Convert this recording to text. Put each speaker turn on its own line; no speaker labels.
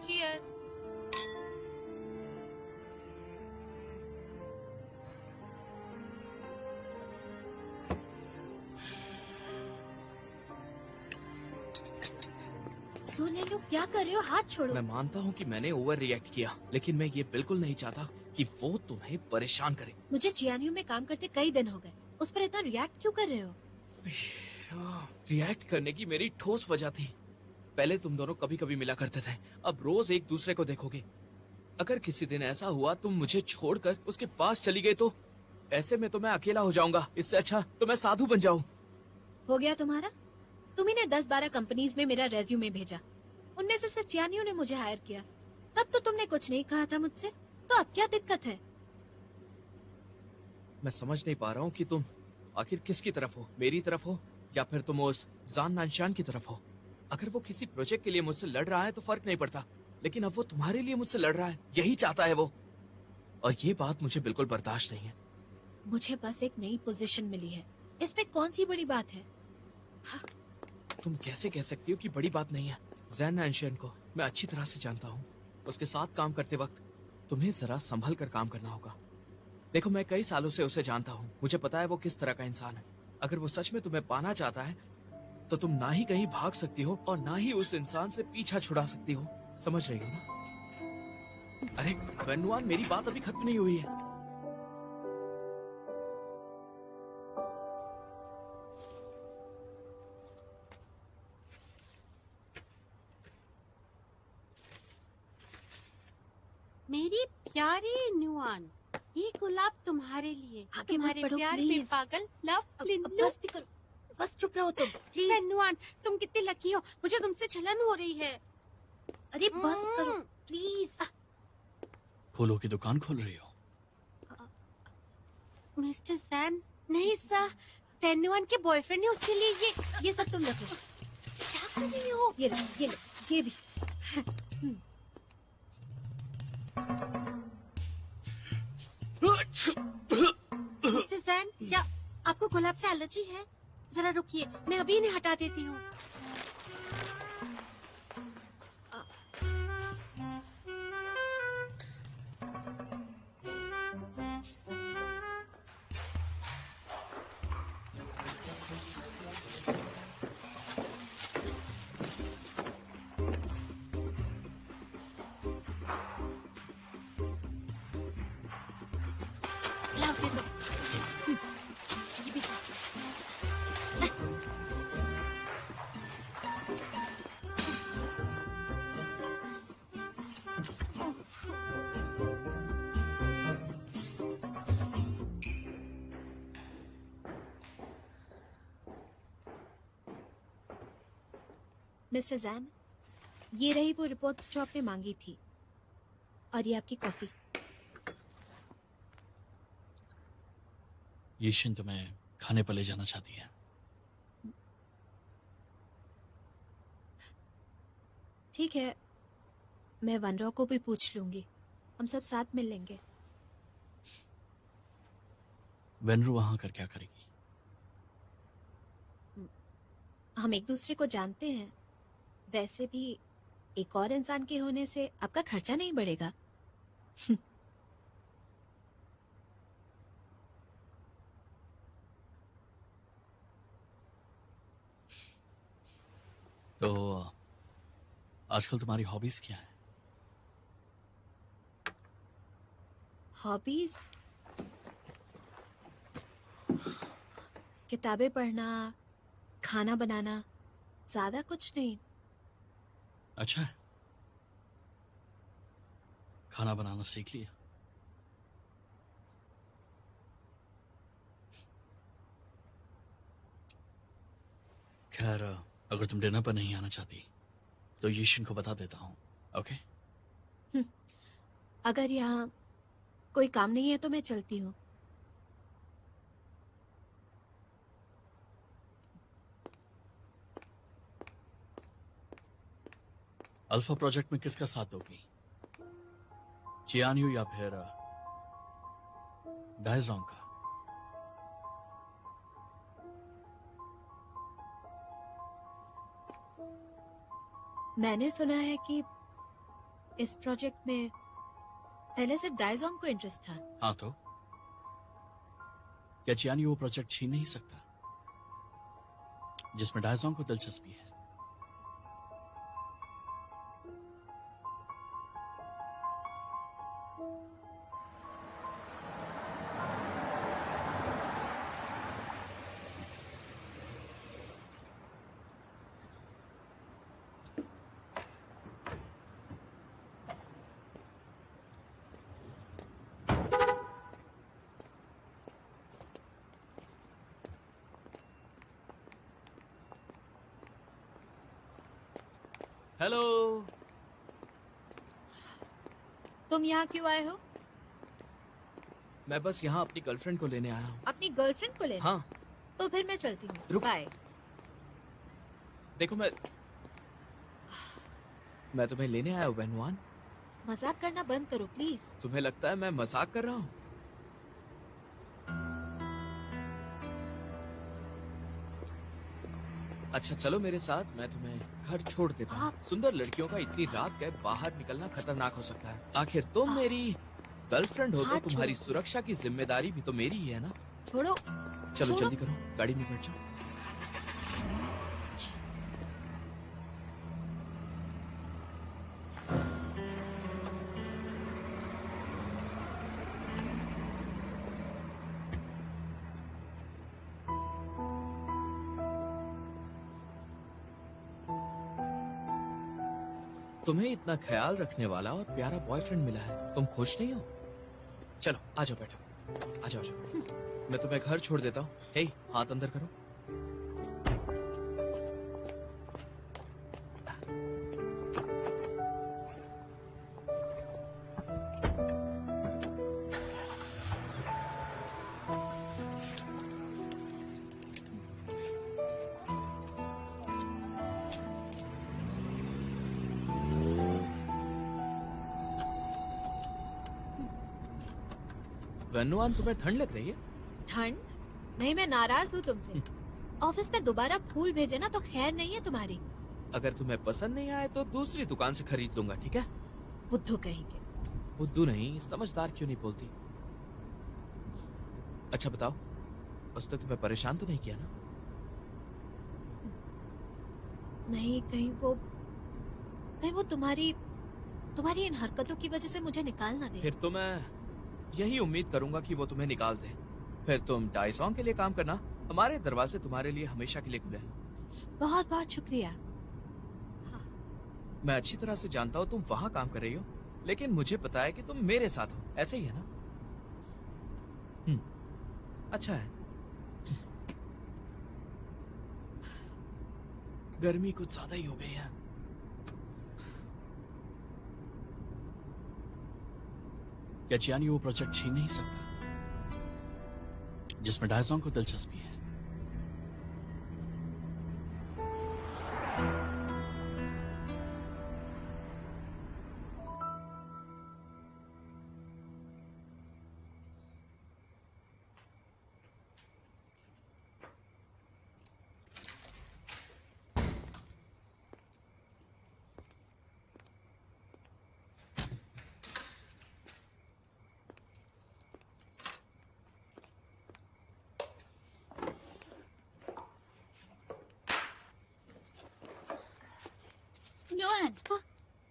Cheers.
सोने लो, क्या कर रहे हो? हाथ छोड़ो।
मैं मानता हूँ कि मैंने ओवर रिएक्ट किया, लेकिन मैं ये बिल्कुल नहीं चाहता कि वो तुम्हें परेशान करे।
मुझे चियानियो में काम करते कई दिन हो गए, उस पर इतना रिएक्ट क्यों कर रहे हो?
रिएक्ट करने की मेरी ठोस वजह थी। पहले तुम दोनों कभी कभी मिला करते थे, अब रोज एक दूसरे को देखोगे। अगर किसी दिन ऐसा हुआ तुम मुझे छोड़कर उसके पास चली गई तो ऐसे में तो मैं अकेला हो जाऊंगा। इससे अच्छा तो मैं साधु बन जाऊं।
हो गया तुम्हारा? तुम ही ने 10-12 कंपनीज में मेरा रेज्यूमे भेजा, उनमें से सिर्फ चियानियो ने मुझे हायर किया। तब तो तुमने कुछ नहीं कहा था मुझसे, तो अब क्या दिक्कत है?
मैं समझ नहीं पा रहा हूँ कि तुम आखिर किसकी तरफ हो, मेरी तरफ हो या फिर तुम उस जान नानशान की तरफ हो। अगर वो किसी प्रोजेक्ट के लिए मुझसे लड़ रहा है तो फर्क नहीं पड़ता, लेकिन अब वो तुम्हारे लिए मुझसे लड़ रहा है, यही चाहता है वो। और ये बात मुझे बिल्कुल बर्दाश्त नहीं है।
मुझे बस एक नई पोजीशन मिली है, इसमें कौन सी बड़ी बात है?
तुम कैसे कह सकती हो कि बड़ी बात नहीं है? जैन नानशान को मैं अच्छी तरह से जानता हूँ। उसके साथ काम करते वक्त तुम्हें जरा संभल कर काम करना होगा। देखो, मैं कई सालों से उसे जानता हूँ, मुझे पता है वो किस तरह का इंसान है। अगर वो सच में तुम्हें पाना चाहता है तो तुम ना ही कहीं भाग सकती हो और ना ही उस इंसान से पीछा छुड़ा सकती हो। समझ रही हो ना? अरे वेनुआन, मेरी बात अभी खत्म नहीं हुई है।
मेरी प्यारी नुआन, ये गुलाब तुम्हारे लिए,
आगे
तुम्हारे
मत बढ़ो,
प्यार में
प्लीज।
पागल लव
अब
लिन्नू।
बस भी करो, बस चुप रहो तुम, प्लीज।
नुआन, तुम कितनी लकी हो, मुझे तुमसे जलन हो रही है।
अरे बस करो प्लीज।
फूलों की दुकान खोल रही हो?
मिस्टर जैन, नहीं सर, वेनुआन के बॉयफ्रेंड ने उसके लिए
ये सब तुम रख लो।
क्या कर रही हो?
ये लो, ये लो, ये भी।
मिस्टर जैन, क्या आपको गुलाब से एलर्जी है? जरा रुकिए, मैं अभी इन्हें हटा देती हूँ। लाओ, ये लो। ये भी लो।
मिस्टर जैन, ये रही वो रिपोर्ट जो आपने मांगी थी, और ये आपकी कॉफी।
यीशिन तुम्हें खाने पर ले जाना चाहती है।
ठीक है, मैं वनरॉ को भी पूछ लूंगी, हम सब साथ मिल लेंगे।
वेनरू वहां कर क्या करेगी?
हम एक दूसरे को जानते हैं, वैसे भी एक और इंसान के होने से आपका खर्चा नहीं बढ़ेगा।
तो आजकल तुम्हारी हॉबीज क्या है?
हॉबीज? किताबें पढ़ना, खाना बनाना, ज्यादा कुछ नहीं।
अच्छा है, खाना बनाना सीख लिया? खैर, अगर तुम डिनर पर नहीं आना चाहती तो यीशिन को बता देता हूं। ओके?
अगर यहाँ कोई काम नहीं है तो मैं चलती हूँ।
अल्फा प्रोजेक्ट में किसका साथ दोगी? चियानियो या फिर डायजोंग का?
मैंने सुना है कि इस प्रोजेक्ट में पहले सिर्फ डायजोंग को इंटरेस्ट था।
हाँ तो क्या चियानी वो प्रोजेक्ट छीन नहीं सकता जिसमें डायजोंग को दिलचस्पी है?
हेलो।
तुम यहाँ क्यों आए हो?
मैं बस यहाँ अपनी गर्लफ्रेंड को लेने आया हूँ।
अपनी गर्लफ्रेंड को लेने?
हाँ।
तो फिर मैं चलती हूँ।
रुक।
बाय।
देखो मैं तुम्हें लेने आया हूँ वेनुआन।
मजाक करना बंद करो प्लीज।
तुम्हें लगता है मैं मजाक कर रहा हूँ? अच्छा चलो मेरे साथ, मैं तुम्हें घर छोड़ देता हूँ। सुंदर लड़कियों का इतनी रात के बाहर निकलना खतरनाक हो सकता है। आखिर तुम मेरी गर्लफ्रेंड हो तो
हाथ
तुम्हारी
छोड़ो,
सुरक्षा की जिम्मेदारी भी तो मेरी ही है ना।
छोड़ो।
चलो
छोड़ो।
जल्दी करो, गाड़ी में बैठ जाओ। तुम्हें इतना ख्याल रखने वाला और प्यारा बॉयफ्रेंड मिला है, तुम खुश नहीं हो? चलो आ जाओ, बैठो, आ जाओ, आ जाओ। मैं तुम्हें घर छोड़ देता हूँ। हे, हाथ अंदर करो। वेनुआन, तुम्हें ठंड लग रही है?
ठंड? नहीं, मैं नाराज हूँ तुमसे। ऑफिस में दोबारा फूल भेजे ना तो खैर नहीं है तुम्हारी।
अगर तुम्हें पसंद नहीं आए तो दूसरी दुकान से खरीद लूंगा, ठीक है?
बुद्धू कहेंगे।
बुद्धू नहीं, समझदार क्यों नहीं बोलती? अच्छा बताओ, उसने तुम्हें परेशान तो नहीं किया ना?
नहीं, कहीं वो तुम्हारी इन हरकतों की वजह से मुझे निकाल ना दे।
फिर तो मैं यही उम्मीद करूंगा कि वो तुम्हें निकाल दे। फिर तुम डायसोंग के लिए काम करना, हमारे दरवाजे तुम्हारे लिए हमेशा के लिए खुले हैं।
बहुत बहुत शुक्रिया।
मैं अच्छी तरह से जानता हूँ तुम वहाँ काम कर रही हो, लेकिन मुझे पता है कि तुम मेरे साथ हो। ऐसे ही है ना? अच्छा है। गर्मी कुछ ज्यादा ही हो गई है।
क्या चियानी वो प्रोजेक्ट छीन नहीं सकता जिसमें डायजोंग को दिलचस्पी है?
योहान,